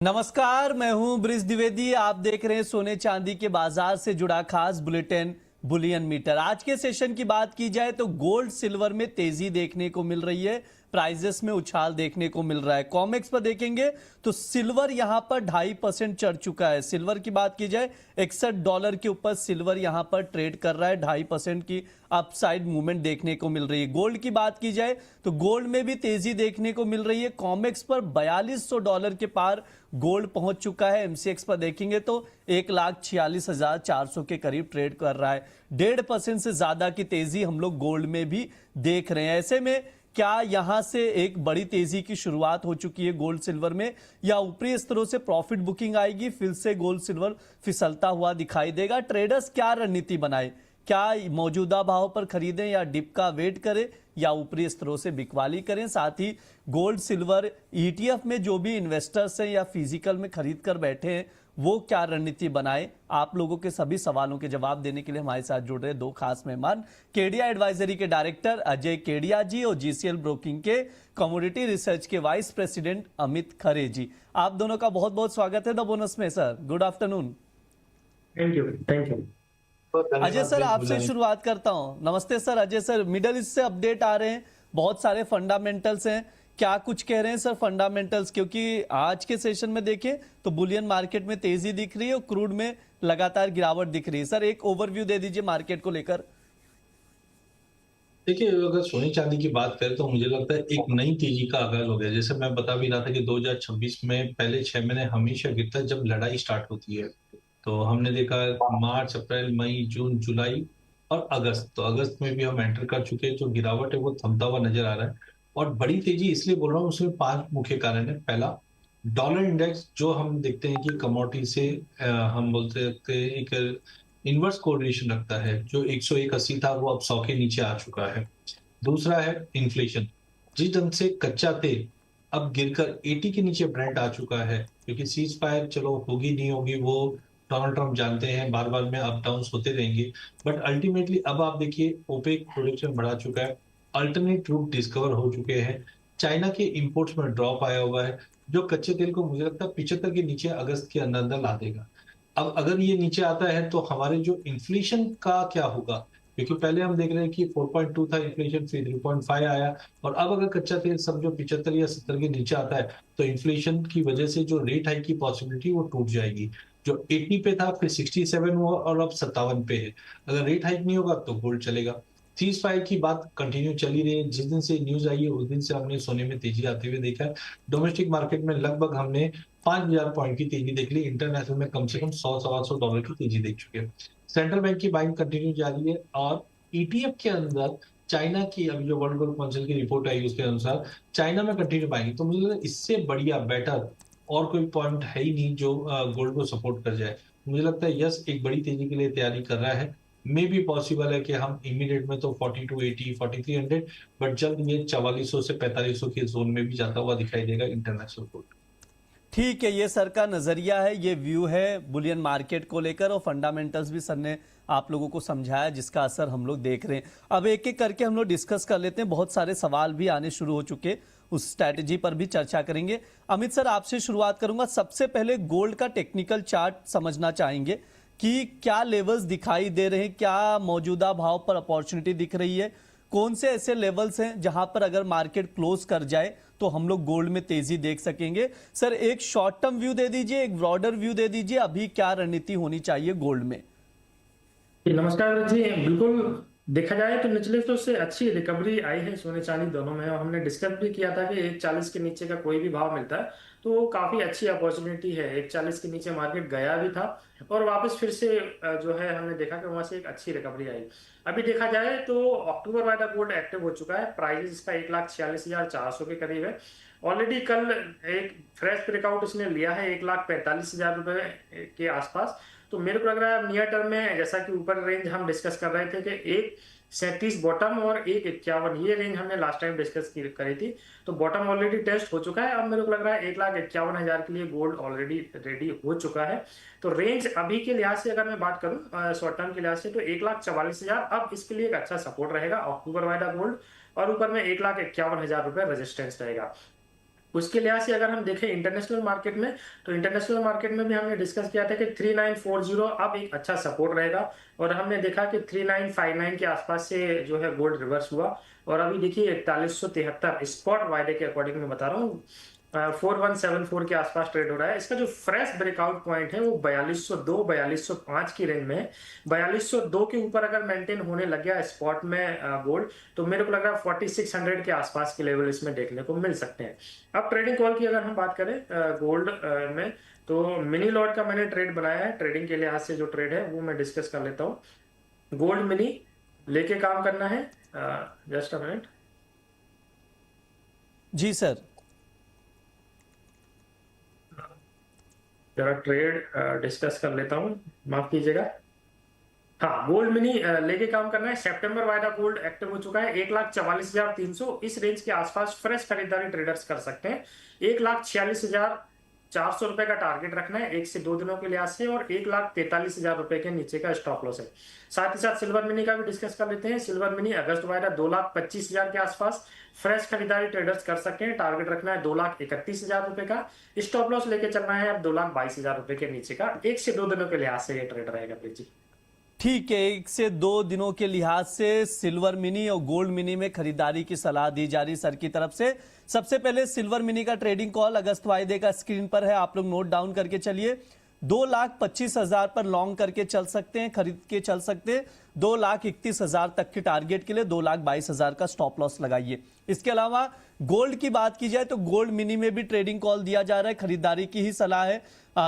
नमस्कार, मैं हूं ब्रिज द्विवेदी। आप देख रहे हैं सोने चांदी के बाजार से जुड़ा खास बुलेटिन बुलियन मीटर। आज के सेशन की बात की जाए तो गोल्ड सिल्वर में तेजी देखने को मिल रही है, प्राइजेस में उछाल देखने को मिल रहा है। कॉमेक्स पर देखेंगे तो सिल्वर यहां पर 2.5% चढ़ चुका है। सिल्वर की बात की जाए $61 के ऊपर सिल्वर यहां पर ट्रेड कर रहा है। 2.5% की अपसाइड मूवमेंट देखने को मिल रही है। गोल्ड की बात की जाए तो गोल्ड में भी तेजी देखने को मिल रही है। कॉमेक्स पर $4200 के पार गोल्ड पहुंच चुका है। एमसीएक्स पर देखेंगे तो 1,46,400 के करीब ट्रेड कर रहा है। 1.5% से ज्यादा की तेजी हम लोग गोल्ड में भी देख रहे हैं। ऐसे में क्या यहां से एक बड़ी तेजी की शुरुआत हो चुकी है गोल्ड सिल्वर में, या ऊपरी स्तरों से प्रॉफिट बुकिंग आएगी, फिर से गोल्ड सिल्वर फिसलता हुआ दिखाई देगा? ट्रेडर्स क्या रणनीति बनाए? क्या मौजूदा भाव पर खरीदें या डिप का वेट करें या ऊपरी स्तरों से बिकवाली करें? साथ ही गोल्ड सिल्वर ईटीएफ में जो भी इन्वेस्टर्स हैं या फिजिकल में खरीद कर बैठे हैं वो क्या रणनीति बनाए? आप लोगों के सभी सवालों के जवाब देने के लिए हमारे साथ जुड़ रहे दो खास मेहमान, केडिया एडवाइजरी के डायरेक्टर अजय केडिया जी और जीसीएल ब्रोकिंग के कमोडिटी रिसर्च के वाइस प्रेसिडेंट अमित खरे जी। आप दोनों का बहुत बहुत स्वागत है द बोनस में। Sir, good afternoon. Thank you. Ajay sir, आपसे शुरुआत करता हूं। नमस्ते sir. Ajay sir, middle east से अपडेट आ रहे हैं, बहुत सारे फंडामेंटल्स हैं, क्या कुछ कह रहे हैं सर फंडामेंटल्स? क्योंकि आज के सेशन में देखें तो बुलियन मार्केट में तेजी दिख रही है और क्रूड में लगातार गिरावट दिख रही है। सर, एक ओवरव्यू दे दीजिए मार्केट को लेकर। देखिए, अगर सोने चांदी की बात करें तो मुझे लगता है एक नई तेजी का आगाज हो गया। जैसे मैं बता भी रहा था कि 2026 में पहले 6 महीने हमेशा गिरता है जब लड़ाई स्टार्ट होती है। तो हमने देखा मार्च, अप्रैल, मई, जून, जुलाई और अगस्त। तो अगस्त में भी हम एंटर कर चुके हैं। जो गिरावट है वो थमता हुआ नजर आ रहा है। और बड़ी तेजी इसलिए बोल रहा हूँ, उसमें 5 मुख्य कारण है। पहला, डॉलर इंडेक्स जो हम देखते हैं कि कमोडिटी से हम बोलते हैं एक इनवर्स कोरिलेशन रखता है। जो 101.80 था वो अब 100 के नीचे आ चुका है। दूसरा है इन्फ्लेशन। जिस ढंग से कच्चा तेल अब गिरकर 80 के नीचे ब्रेंट आ चुका है, क्योंकि सीज फायर चलो होगी नहीं होगी वो डोनाल्ड ट्रंप जानते हैं, बार बार में अप डाउन होते रहेंगे। बट अल्टीमेटली अब आप देखिए ओपेक प्रोडक्शन बढ़ा चुका है, अल्टरनेट रूट डिस्कवर हो चुके हैं, चाइना के इंपोर्ट्स में ड्रॉप आया हुआ है, जो कच्चे तेल को मुझे लगता है 75 के नीचे अगस्त के अंदर अंदर ला देगा। अब अगर ये नीचे आता है तो हमारे जो इन्फ्लेशन का क्या होगा, क्योंकि पहले हम देख रहे हैं कि 4.2 था इन्फ्लेशन, फिर 3.5 आया। और अब अगर कच्चा तेल समझो 75 या 70 के नीचे आता है तो इन्फ्लेशन की वजह से जो रेट हाइक की पॉसिबिलिटी वो टूट जाएगी। जो 80 पे था फिर 67 हुआ और अब 57 पे है। अगर रेट हाइक नहीं होगा तो गोल्ड चलेगा। सीज फायर की बात कंटिन्यू चली रही है। जिस दिन से न्यूज आई है उस दिन से हमने सोने में तेजी आते हुए देखा है। डोमेस्टिक मार्केट में लगभग हमने 5,000 पॉइंट की तेजी देख ली। इंटरनेशनल में कम से कम $100-125 की तेजी देख चुके हैं। सेंट्रल बैंक की बाइंग कंटिन्यू जारी है। और ईटीएफ के अंदर चाइना की अभी जो वर्ल्ड गोल्ड काउंसिल की रिपोर्ट आई उसके अनुसार चाइना में कंटिन्यू बाइंग। तो मुझे लगता है इससे बढ़िया बेटर और कोई पॉइंट है ही नहीं जो गोल्ड को सपोर्ट कर जाए। मुझे लगता है यस एक बड़ी तेजी के लिए तैयारी कर रहा है। मे भी पॉसिबल है कि हम इमीडिएट में तो 4280 4300, बट जल्द ये 4400 से 4500 के जोन में भी जाता हुआ दिखाई देगा इंटरनेशनल गोल्ड। ठीक है, ये सर का नजरिया है, ये व्यू है बुलियन मार्केट को लेकर, और फंडामेंटल्स भी सर ने आप लोगों को समझाया जिसका असर हम लोग देख रहे हैं। अब एक एक करके हम लोग डिस्कस कर लेते हैं। बहुत सारे सवाल भी आने शुरू हो चुके, उस स्ट्रैटेजी पर भी चर्चा करेंगे। अमित सर, आपसे शुरुआत करूंगा। सबसे पहले गोल्ड का टेक्निकल चार्ट समझना चाहेंगे कि क्या लेवल्स दिखाई दे रहे हैं, क्या मौजूदा भाव पर अपॉर्चुनिटी दिख रही है, कौन से ऐसे लेवल्स हैं जहां पर अगर मार्केट क्लोज कर जाए तो हम लोग गोल्ड में तेजी देख सकेंगे? सर, एक शॉर्ट टर्म व्यू दे दीजिए, एक ब्रॉडर व्यू दे दीजिए, अभी क्या रणनीति होनी चाहिए गोल्ड में? नमस्कार जी। बिल्कुल देखा जाए तो निचले स्तर से अच्छी रिकवरी आई है सोने चांदी दोनों में, और हमने डिस्कस भी किया था कि 140 के नीचे का कोई भी भाव मिलता है तो काफी अच्छी अपॉर्चुनिटी है। 140 के नीचे मार्केट गया भी था और वापस फिर से जो है हमने देखा कि वहां से एक अच्छी रिकवरी आई। अभी देखा जाए तो अक्टूबर वाला गोल्ड एक्टिव हो चुका है। प्राइस इसका 1,46,400 के करीब है। ऑलरेडी कल एक फ्रेश ब्रेकआउट इसने लिया है 1,45,000 रुपए के आसपास। तो मेरे को लग रहा है नियर टर्म में, जैसा कि ऊपर रेंज हम डिस्कस कर रहे थे कि 1,37 बॉटम और 1,51, ये रेंज हमने लास्ट टाइम डिस्कस करी थी। तो बॉटम ऑलरेडी टेस्ट हो चुका है। अब मेरे को लग रहा है 1,51,000 के लिए गोल्ड ऑलरेडी रेडी हो चुका है। तो रेंज अभी के लिहाज से अगर मैं बात करूं शॉर्ट टर्म के लिहाज से तो 1,44,000 अब इसके लिए एक अच्छा सपोर्ट रहेगा अक्टूबर वाला गोल्ड, और ऊपर में 1,51,000 रुपए रेजिस्टेंस रहेगा। उसके लिहाज से अगर हम देखें इंटरनेशनल मार्केट में, तो इंटरनेशनल मार्केट में भी हमने डिस्कस किया था कि 3940 अब एक अच्छा सपोर्ट रहेगा, और हमने देखा कि 3959 के आसपास से जो है गोल्ड रिवर्स हुआ, और अभी देखिए 4173 स्पॉट वायदे के अकॉर्डिंग मैं बता रहा हूँ 4174 के आसपास ट्रेड हो रहा है। इसका जो फ्रेश ब्रेकआउट पॉइंट है वो 4202 4205 की रेंज में है। 4202 के ऊपर अगर मेंटेन होने लग गया स्पॉट में गोल्ड, तो मेरे को लग रहा है 4600 के आसपास के लेवल इसमें देखने को मिल सकते हैं। अब ट्रेडिंग कॉल की अगर हम बात करें गोल्ड में, तो मिनी लॉट का मैंने ट्रेड बनाया है। ट्रेडिंग के लिहाज से जो ट्रेड है वो मैं डिस्कस कर लेता हूँ। गोल्ड मिनी लेके काम करना है। Just a minute. जी सर। जरा ट्रेड डिस्कस कर लेता हूँ, माफ कीजिएगा। हाँ, गोल्ड मिनी लेके काम करना है। सितंबर वायदा गोल्ड एक्टिव हो चुका है 1,44,300 इस रेंज के आसपास फ्रेश खरीदारी ट्रेडर्स कर सकते हैं। 1,46,400 रुपए का टारगेट रखना है 1 से 2 दिनों के लिहाज से, और 1,43,000 रुपए के नीचे का स्टॉप लॉस है। साथ ही साथ सिल्वर मिनी का भी डिस्कस कर लेते हैं। सिल्वर मिनी अगस्त वायदा 2,25,000 के आसपास फ्रेश खरीदारी ट्रेडर्स कर सकते हैं। टारगेट रखना है 2,31,000 रुपए का। स्टॉप लॉस लेके चलना है अब 2,22,000 रुपए के नीचे का। 1 से 2 दिनों के लिहाज से ये ट्रेड रहेगा प्लीज जी। ठीक है, 1 से 2 दिनों के लिहाज से सिल्वर मिनी और गोल्ड मिनी में खरीदारी की सलाह दी जा रही सर की तरफ से। सबसे पहले सिल्वर मिनी का ट्रेडिंग कॉल अगस्त वायदे का स्क्रीन पर है, आप लोग नोट डाउन करके चलिए। 2,25,000 पर लॉन्ग करके चल सकते हैं, खरीद के चल सकते हैं। 2,31,000 तक के टारगेट के लिए 2,22,000 का स्टॉप लॉस लगाइए। इसके अलावा गोल्ड की बात की जाए तो गोल्ड मिनी में भी ट्रेडिंग कॉल दिया जा रहा है, खरीदारी की ही सलाह है।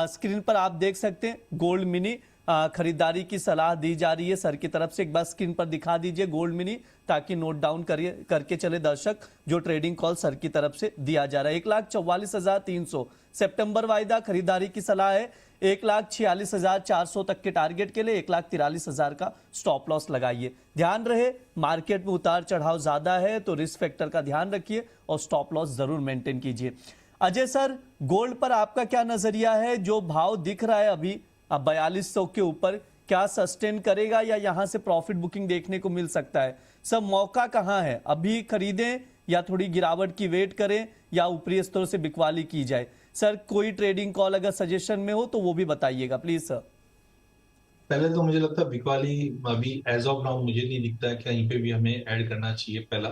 स्क्रीन पर आप देख सकते हैं गोल्ड मिनी खरीदारी की सलाह दी जा रही है सर की तरफ से। एक बार स्क्रीन पर दिखा दीजिए गोल्ड मिनी, ताकि नोट डाउन करके चले दर्शक जो ट्रेडिंग कॉल सर की तरफ से दिया जा रहा है। 1,44,300 सितंबर वायदा खरीदारी की सलाह है। 1,46,400 तक के टारगेट के लिए 1,43,000 का स्टॉप लॉस लगाइए। ध्यान रहे मार्केट में उतार चढ़ाव ज्यादा है तो रिस्क फैक्टर का ध्यान रखिए और स्टॉप लॉस जरूर मेंटेन कीजिए। अजय सर, गोल्ड पर आपका क्या नजरिया है? जो भाव दिख रहा है अभी अब 4,200 के ऊपर, क्या सस्टेन करेगा या यहां से प्रॉफिट बुकिंग देखने को मिल सकता है? सब मौका कहां है? अभी खरीदें या थोड़ी गिरावट की वेट करें या ऊपरी स्तरों से बिकवाली की जाए? सर कोई ट्रेडिंग कॉल अगर सजेशन में हो तो वो भी बताइएगा प्लीज सर। पहले तो मुझे लगता है बिकवाली अभी एज ऑफ नाउ मुझे नहीं दिखता है कि कहीं पे भी हमें ऐड करना चाहिए, पहला।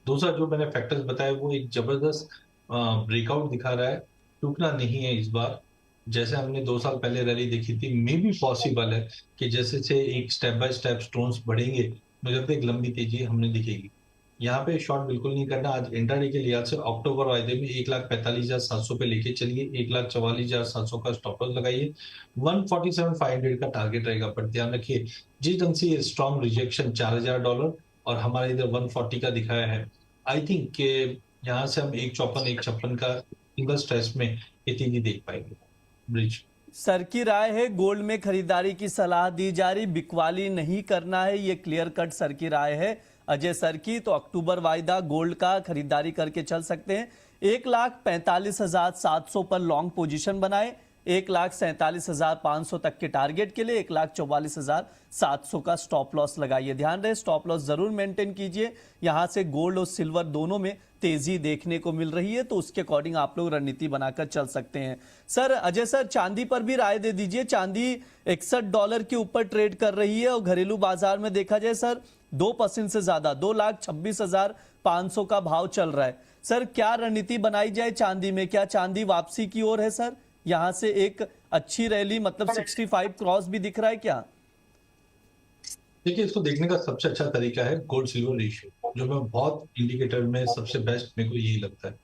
दूसरा, जो मैंने फैक्टर्स बताए वो एक जबरदस्त ब्रेकआउट दिखा रहा है, टूटना नहीं है इस बार। जैसे हमने 2 साल पहले रैली देखी थी, मे भी पॉसिबल है कि जैसे से एक स्टेप बाय स्टेप स्टोन्स बढ़ेंगे, मुझे लगता है एक लंबी तेजी हमें दिखेगी। यहाँ पे शॉर्ट बिल्कुल नहीं करना। आज इंट्राडे के लिहाज से अक्टूबर वायदे में 1,45,700 पे लेके चलिए, 1,44,700 का स्टॉप लॉस लगाइए। 147,500 का टारगेट रहेगा, पर ध्यान रखिए जिस ढंग से ये स्ट्रॉन्ग रिजेक्शन $4,000 और हमारे इधर 140 का दिखाया है, आई थिंक कि यहाँ से हम 154-156 का सिंगल स्ट्रेस में ये तेजी देख पाएंगे। ब्रिज सर की राय है गोल्ड में खरीदारी की सलाह दी जा रही, बिकवाली नहीं करना है, ये क्लियर कट सर की राय है अजय सर की। तो अक्टूबर वायदा गोल्ड का खरीदारी करके चल सकते हैं। 1,45,700 पर लॉन्ग पोजीशन बनाए, 1,47,500 तक के टारगेट के लिए 1,44,700 का स्टॉप लॉस लगाइए। ध्यान रहे स्टॉप लॉस जरूर मेंटेन कीजिए। यहां से गोल्ड और सिल्वर दोनों में तेजी देखने को मिल रही है तो उसके अकॉर्डिंग आप लोग रणनीति बनाकर चल सकते हैं। सर अजय सर, चांदी पर भी राय दे दीजिए। चांदी $61 के ऊपर ट्रेड कर रही है और घरेलू बाजार में देखा जाए सर 2% से ज्यादा 2,26,500 का भाव चल रहा है। सर क्या रणनीति बनाई जाए चांदी में? क्या चांदी वापसी की ओर है सर? यहां से एक अच्छी रैली मतलब 65 क्रॉस भी दिख रहा है क्या? देखिए, इसको देखने का सबसे अच्छा तरीका है गोल्ड सिल्वर रेशियो, जो मैं बहुत इंडिकेटर में सबसे बेस्ट मेरे को यही लगता है।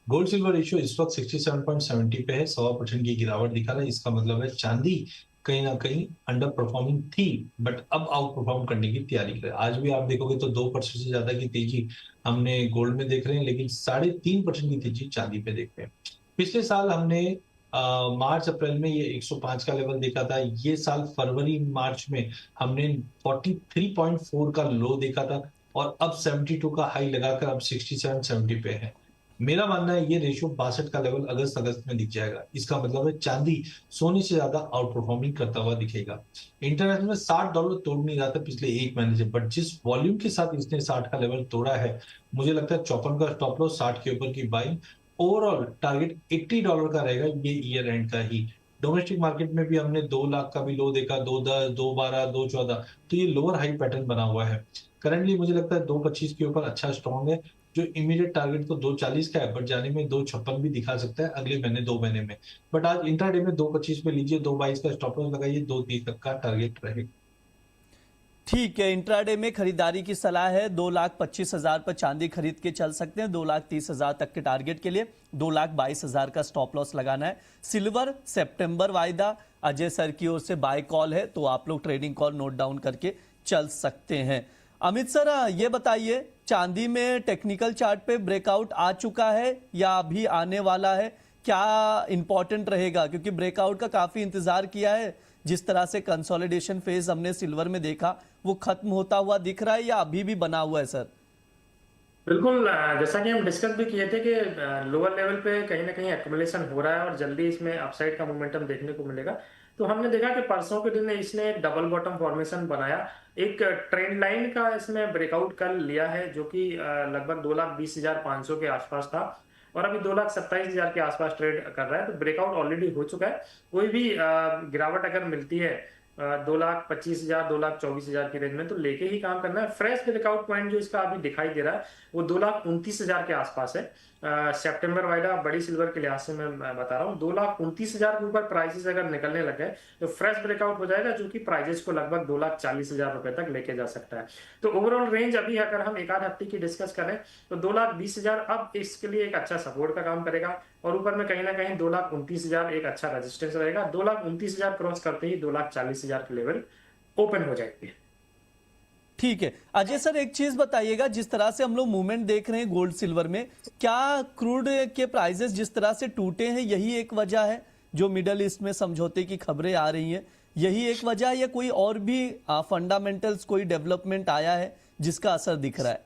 गोल्ड सिल्वर रेशियो इस वक्त 67.70 पे है, 1.25% की गिरावट दिखा रहा है। इसका मतलब है चांदी कहीं ना कहीं अंडर परफॉर्मिंग थी, बट अब आउट परफॉर्म करने की तैयारी करे। आज भी आप देखोगे तो 2% से ज्यादा की तेजी हमने गोल्ड में देख रहे हैं, लेकिन 3.5% की तेजी चांदी पे देख रहे हैं। पिछले साल हमने मार्च अप्रैल में ये 105 का लेवल देखा था। ये साल फरवरी मार्च में हमने 43.4 का लो देखा था और अब 72 का हाई लगाकर अब 67-70 पे है। मेरा मानना है ये रेशियो 62 का लेवल अगस्त में दिख जाएगा। इसका मतलब है चांदी सोने से ज्यादा आउट परफॉर्मिंग करता हुआ दिखेगा। इंटरनेशनल में $60 तोड़ नहीं रहा था पिछले 1 महीने से, बट जिस वॉल्यूम के साथ इसने 60 का लेवल तोड़ा है, मुझे लगता है 54 का स्टॉप लॉस, 60 के ऊपर की बाइंग ओवरऑल टारगेट $80 का रहेगा ये ईयर एंड का ही। डोमेस्टिक मार्केट में भी हमने 2 लाख का भी लो देखा, 2.10, 2.12, 2.14, तो ये लोअर हाई पैटर्न बना हुआ है। करंटली मुझे लगता है 2.25 के ऊपर अच्छा स्ट्रॉन्ग है। जो इमीडिएट टारगेट तो 2.40 का है, बट जाने में 2.56 भी दिखा सकता है अगले महीने 2 महीने में। बट आज इंट्राडे में 2.25 पे लीजिए, 2.22 का स्टॉप लॉस लगाइए, 2.30 तक का टारगेट रहेगा। ठीक है, इंट्राडे में खरीदारी की सलाह है। 2,25,000 पर चांदी खरीद के चल सकते हैं। 2,30,000 तक के टारगेट के लिए 2,22,000 का स्टॉप लॉस लगाना है। सिल्वर सितंबर वायदा अजय सर की ओर से बाय कॉल है, तो आप लोग ट्रेडिंग कॉल नोट डाउन करके चल सकते हैं। अमित सर, ये बताइए, चांदी में टेक्निकल चार्ट पे ब्रेकआउट आ चुका है या अभी आने वाला है? क्या इंपॉर्टेंट रहेगा, क्योंकि ब्रेकआउट का काफी इंतजार किया है। जिस तरह से कंसोलिडेशन फेज हमने सिल्वर में देखा, वो खत्म होता हुआ दिख रहा है या अभी भी बना हुआ है सर? बिल्कुल, जैसा कि हम डिस्कस भी किए थे कि लोअर लेवल पे कहीं ना कहीं एक्युमुलेशन हो रहा है और जल्दी इसमें अपसाइड का मोमेंटम देखने को मिलेगा। तो हमने देखा कि परसों के दिन इसने एक डबल बॉटम फॉर्मेशन बनाया, एक ट्रेंड लाइन का इसमें ब्रेकआउट कर लिया है, जो कि लगभग 2,20,500 के आसपास था और अभी 2,27,000 के आसपास ट्रेड कर रहा है। तो ब्रेकआउट ऑलरेडी हो चुका है। कोई भी गिरावट अगर मिलती है 2,25,000 2,24,000 की रेंज में, तो लेके ही काम करना है। फ्रेश ब्रेकआउट पॉइंट जो इसका अभी दिखाई दे रहा है वो 2,29,000 के आसपास है। सितंबर वायदा बड़ी सिल्वर के लिहाज से मैं बता रहा हूँ, 2,29,000 के ऊपर प्राइसेस अगर निकलने लग गए तो फ्रेश ब्रेकआउट हो जाएगा, जो कि प्राइसेस को लगभग 2,40,000 रुपए तक लेके जा सकता है। तो ओवरऑल रेंज अभी अगर हम एक आध हफ्ते की डिस्कस करें तो 2,20,000 अब इसके लिए एक अच्छा सपोर्ट का काम करेगा और ऊपर में कहीं ना कहीं 2,29,000 एक अच्छा रेजिस्टेंस रहेगा। 2,29,000 क्रॉस करते ही 2,40,000 के लेवल ओपन हो जाएंगे। ठीक है अजय सर, एक चीज बताइएगा, जिस तरह से हम लोग मूवमेंट देख रहे हैं गोल्ड सिल्वर में, क्या क्रूड के प्राइसेस जिस तरह से टूटे हैं यही एक वजह है? जो मिडल ईस्ट में समझौते की खबरें आ रही हैं, यही एक वजह है या कोई और भी फंडामेंटल्स कोई डेवलपमेंट आया है जिसका असर दिख रहा है?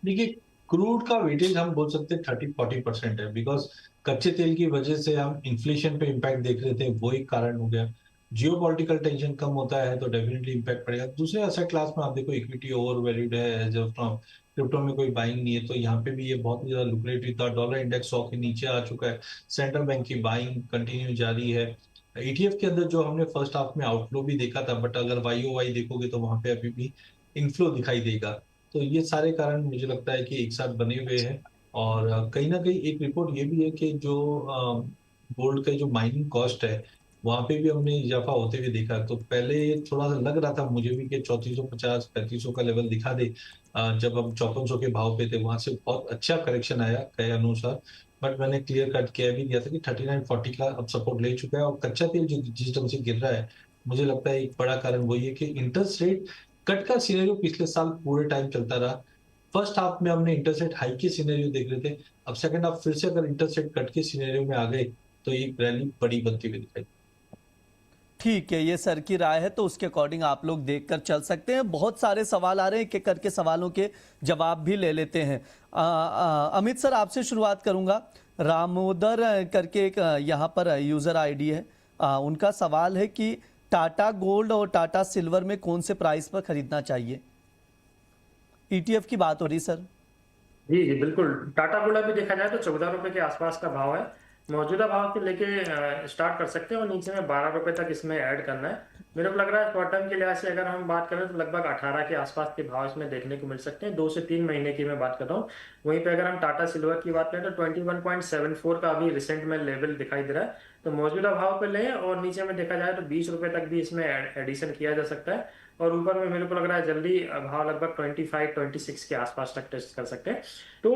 देखिए, क्रूड का वेटेज हम बोल सकते हैं 30-40% है, बिकॉज कच्चे तेल की वजह से हम इन्फ्लेशन पे इम्पैक्ट देख रहे थे, वो एक कारण हो गया। जियोपॉलिटिकल टेंशन कम होता है तो डेफिनेटली इम्पैक्ट पड़ेगा। दूसरे एसेट क्लास में आप देखो, इक्विटी ओवर वैल्यूड है एज ऑफ नाउ, क्रिप्टो में कोई बाइंग नहीं है, तो यहाँ पे भी ये बहुत ही ज्यादा लुक्रेटिव था। डॉलर इंडेक्स 100 के नीचे आ चुका है, सेंट्रल बैंक की बाइंग कंटिन्यू जारी है। ETF के अंदर जो हमने फर्स्ट हाफ में आउटफ्लो भी देखा था, बट अगर YOY देखोगे तो वहां पे अभी भी इनफ्लो दिखाई देगा। तो ये सारे कारण मुझे लगता है कि एक साथ बने हुए हैं। और कहीं ना कहीं एक रिपोर्ट ये भी है कि जो गोल्ड का जो माइनिंग कॉस्ट है, वहां पे भी हमने इजाफा होते हुए देखा। तो पहले थोड़ा सा लग रहा था मुझे भी कि 3450-3500 का लेवल दिखा दे। जब हम 5400 के भाव पे थे, वहां से बहुत अच्छा करेक्शन आया कहे अनुसार। बट मैंने क्लियर कट कह भी दिया था कि 3940 का अब सपोर्ट ले चुका है। और कच्चा तेल जो जिस ढंग से गिर रहा है, मुझे लगता है एक बड़ा कारण वही है कि इंटरेस्ट रेट कट का सिनेरियो पिछले साल पूरे टाइम चलता रहा। फर्स्ट हाफ में हमने इंटरेस्ट रेट हाई के सिनेरियो देख रहे थे, अब सेकंड हाफ फिर से अगर इंटरेस्ट रेट कट के सिनेरियो में आ गए तो ये रैली बड़ी बनती हुई दिखाई। ठीक है, ये सर की राय है, तो उसके अकॉर्डिंग आप लोग देखकर चल सकते हैं। बहुत सारे सवाल आ रहे हैं, एक एक करके सवालों के जवाब भी ले लेते हैं। अमित सर, आपसे शुरुआत करूंगा। रामोदर करके एक यहाँ पर यूजर आईडी है, उनका सवाल है कि टाटा गोल्ड और टाटा सिल्वर में कौन से प्राइस पर खरीदना चाहिए? ETF की बात हो रही सर। जी जी बिल्कुल, टाटा गोल्ड अभी देखा जाए तो 14 रुपए के आसपास का भाव है। मौजूदा भाव के लेके स्टार्ट कर सकते हैं और नीचे में 12 रुपए तक इसमें ऐड करना है। मेरे को लग रहा है शॉर्ट टर्म के लिहाज से अगर हम बात करें तो लगभग 18 के आसपास के भाव इसमें देखने को मिल सकते हैं। 2 से 3 महीने की मैं बात कर रहा हूँ। वहीं पे अगर हम टाटा सिल्वर की बात करें तो 21.74 का अभी रिसेंट में लेवल दिखाई दे रहा है। तो मौजूदा भाव पे लें और नीचे में देखा जाए तो 20 रुपए तक भी इसमें एडिशन किया जा सकता है। और ऊपर में मेरे को लग रहा है जल्दी भाव लगभग 25-26 के आसपास तक टेस्ट कर सकते हैं। तो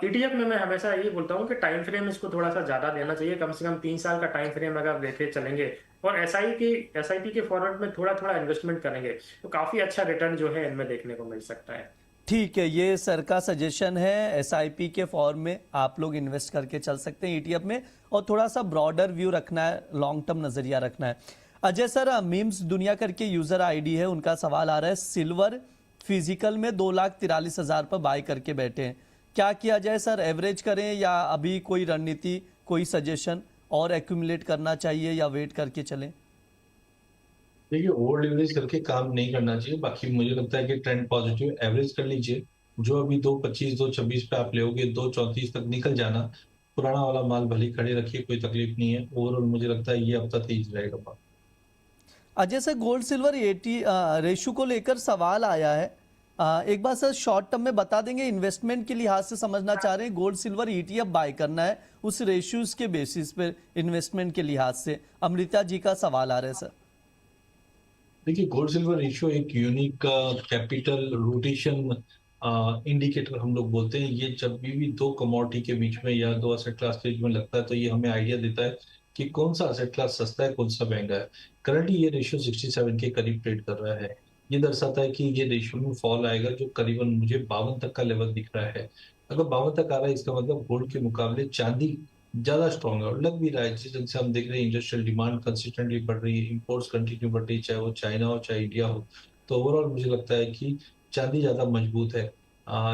ETF में मैं हमेशा यही बोलता हूँ कि टाइम फ्रेम इसको थोड़ा सा ज्यादा देना चाहिए, कम से कम 3 साल का टाइम फ्रेम अगर देखे चलेंगे और SIP के फॉर्मेट में थोड़ा थोड़ा इन्वेस्टमेंट करेंगे तो काफी अच्छा रिटर्न जो है इनमें देखने को मिल सकता है। ठीक है, ये सर का सजेशन है। SIP के फॉर्म में आप लोग इन्वेस्ट करके चल सकते हैं ETF में, और थोड़ा सा ब्रॉडर व्यू रखना है, लॉन्ग टर्म नजरिया रखना है। अजय सर, मीम्स दुनिया करके यूजर आईडी है, उनका सवाल आ रहा है, सिल्वर फिजिकल में 2,43,000 पर बाय करके बैठे हैं, क्या किया जाए सर? एवरेज करें या अभी कोई रणनीति, कोई सजेशन, और एक्यूमुलेट करना चाहिए या वेट करके चलें? देखिए, ओवर लेवरेज करके काम नहीं करना चाहिए। बाकी मुझे लगता है कि ट्रेंड पॉजिटिव, एवरेज कर लीजिए जो अभी 2.25 2.26 पे आप लोगे 2.34 तक निकल जाना। पुराना वाला माल भले खड़े रखिए, कोई तकलीफ नहीं है। ओवरऑल मुझे लगता है ये हफ्ता तेज रहेगा माल। Ajay sir, gold silver 80 ratio को लेकर सवाल आया है। एक बार सर शॉर्ट टर्म में बता देंगे, इन्वेस्टमेंट के लिहाज से समझना चाह रहे हैं, गोल्ड सिल्वर ETF बाय करना है उस रेशियोज के बेसिस पे इन्वेस्टमेंट के लिहाज से। अमृता जी का सवाल आ रहा है सर। देखिए, गोल्ड सिल्वर रेशियो एक यूनिक कैपिटल रोटेशन इंडिकेटर हम लोग बोलते हैं। ये जब भी दो कमोडिटी के बीच में या दो असेट क्लास के बीच में लगता है तो ये हमें आइडिया देता है कि कौन सा असेट क्लास सस्ता है, कौन सा महंगा है। करंटली ये रेशियो 67 के करीब ट्रेड कर रहा है। ये दर्शाता है कि ये रेशियो में फॉल आएगा, जो करीबन मुझे 52 तक का लेवल दिख रहा है। अगर 52 तक आ रहा है, इसका मतलब गोल्ड के मुकाबले चांदी ज्यादा स्ट्रॉन्ग है। और लग भी रहा है, जिस ढंग से हम देख रहे हैं इंडस्ट्रियल डिमांड कंसिस्टेंटली बढ़ रही है, इंपोर्ट्स कंटिन्यू बढ़ रही है, चाहे वो चाइना हो चाहे इंडिया हो। तो ओवरऑल मुझे लगता है कि चांदी ज्यादा मजबूत है।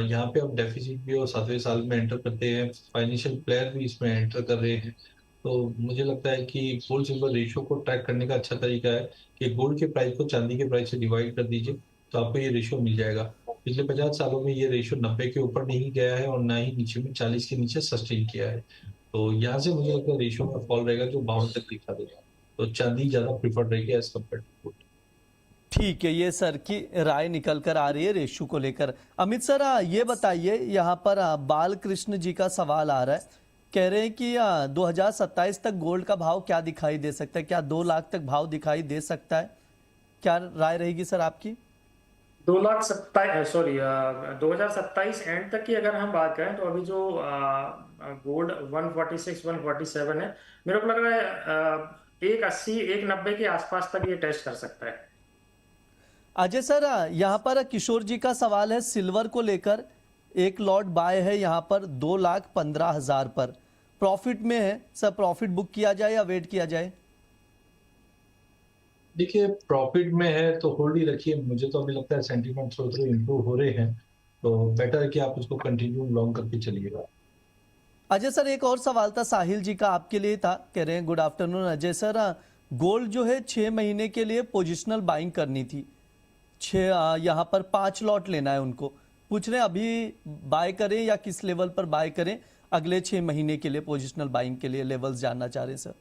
यहाँ पे अब डेफिसिट भी और 7वें साल में एंटर करते हैं, फाइनेंशियल प्लेयर भी इसमें एंटर कर रहे हैं। तो मुझे लगता है कि गोल्ड सिल्वर रेशियो को ट्रैक करने का अच्छा तरीका है कि गोल्ड के प्राइस को चांदी के प्राइस से डिवाइड कर दीजिए, तो आपको ये रेशियो मिल जाएगा। पिछले 50 सालों में ये रेशियो 90 के ऊपर नहीं गया है और ना ही नीचे में 40 के नीचे सस्टेन किया है। तो यहाँ से मुझे लगता है रेशियो में फॉल रहेगा जो 52 तक दिखा देगा। तो चांदी ज्यादा प्रिफर्ड रहेगी एज कम्पेयर टू गोल्ड। ठीक है, ये सर की राय निकल कर आ रही है रेशू को लेकर। अमित सर, ये बताइए, यहाँ पर बालकृष्ण जी का सवाल आ रहा है। कह रहे हैं कि 2027 तक गोल्ड का भाव क्या दिखाई दे सकता है, क्या 2 लाख तक भाव दिखाई दे सकता है? क्या राय रहेगी सर आपकी? 2027 एंड तक की अगर हम बात करें तो अभी जो गोल्ड 146 147 है, मेरे को लग रहा है 180 190 के आसपास तक ये टेस्ट कर सकता है। अजय सर, यहाँ पर किशोर जी का सवाल है सिल्वर को लेकर। एक लॉट बाय है यहाँ पर 2,15,000 पर, प्रॉफिट में है सर। प्रॉफिट बुक किया जाए या वेट किया जाए? देखिए, प्रॉफिट में है तो होल्ड ही रखिए। मुझे तो अभी लगता है सेंटीमेंट थोड़े थोड़े इंप्रूव हो रहे हैं, तो बेटर है कि आप उसको कंटिन्यू लॉन्ग करके चलिएगा। अजय सर, एक और सवाल था साहिल जी का आपके लिए था। कह रहे हैं good afternoon Ajay sir, gold जो है 6 महीने के लिए पोजिशनल बाइंग करनी थी। 6 यहाँ पर 5 लॉट लेना है उनको। पूछ रहे हैं अभी बाय करें या किस लेवल पर बाय करें, अगले 6 महीने के लिए पोजिशनल बाइंग के लिए लेवल्स जानना चाह रहे हैं सर।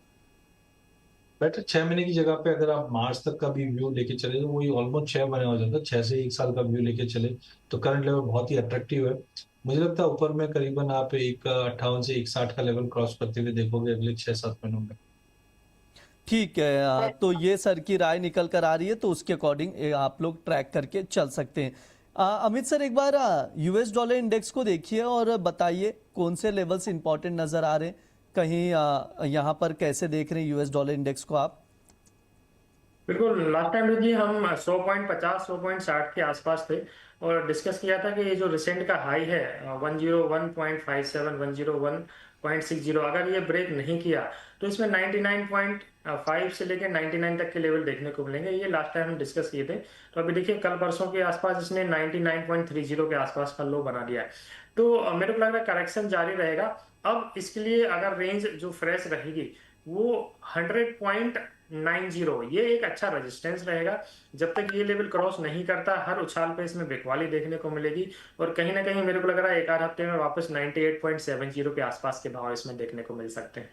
बेटर 6 महीने की जगह पे अगर आप मार्च तक का भी व्यू लेके चले तो वही ऑलमोस्ट 6 महीने हो जाता है। 6 से 1 साल का व्यू लेके चले तो करंट लेवल बहुत ही अट्रैक्टिव है। मुझे लगता है ऊपर में करीबन आप एक 58 से 160 का लेवल क्रॉस करते हुए देखोगे अगले 6-7 महीनों में। ठीक है, तो ये सर की राय निकल कर आ रही है, तो उसके अकॉर्डिंग आप लोग ट्रैक करके चल सकते हैं। अमित सर, एक बार US डॉलर इंडेक्स को देखिए और बताइए कौन से लेवल्स इंपॉर्टेंट नजर आ रहे हैं। कहीं यहाँ पर कैसे देख रहे हैं US डॉलर इंडेक्स को आप? बिल्कुल, लास्ट टाइम देखिए हम 100.50 100.60 के आसपास थे और डिस्कस किया था कि ये जो रिसेंट का हाई है 101.57 101.60, अगर ये ब्रेक नहीं किया तो इसमें 99.5 से लेकर 99 तक के लेवल देखने को मिलेंगे। ये लास्ट टाइम हम डिस्कस किए थे। तो अभी देखिए कल परसों के आसपास इसने 99.30 के आसपास का लो बना दिया है। तो मेरे को लग रहा है करेक्शन जारी रहेगा। अब इसके लिए अगर रेंज जो फ्रेश रहेगी वो 100.90, ये एक अच्छा रेजिस्टेंस रहेगा। जब तक ये लेवल क्रॉस नहीं करता, हर उछाल पे इसमें बिकवाली देखने को मिलेगी और कहीं ना कहीं मेरे को लग रहा है एक आध हफ्ते में वापस 98.70 के आसपास के भाव इसमें देखने को मिल सकते हैं।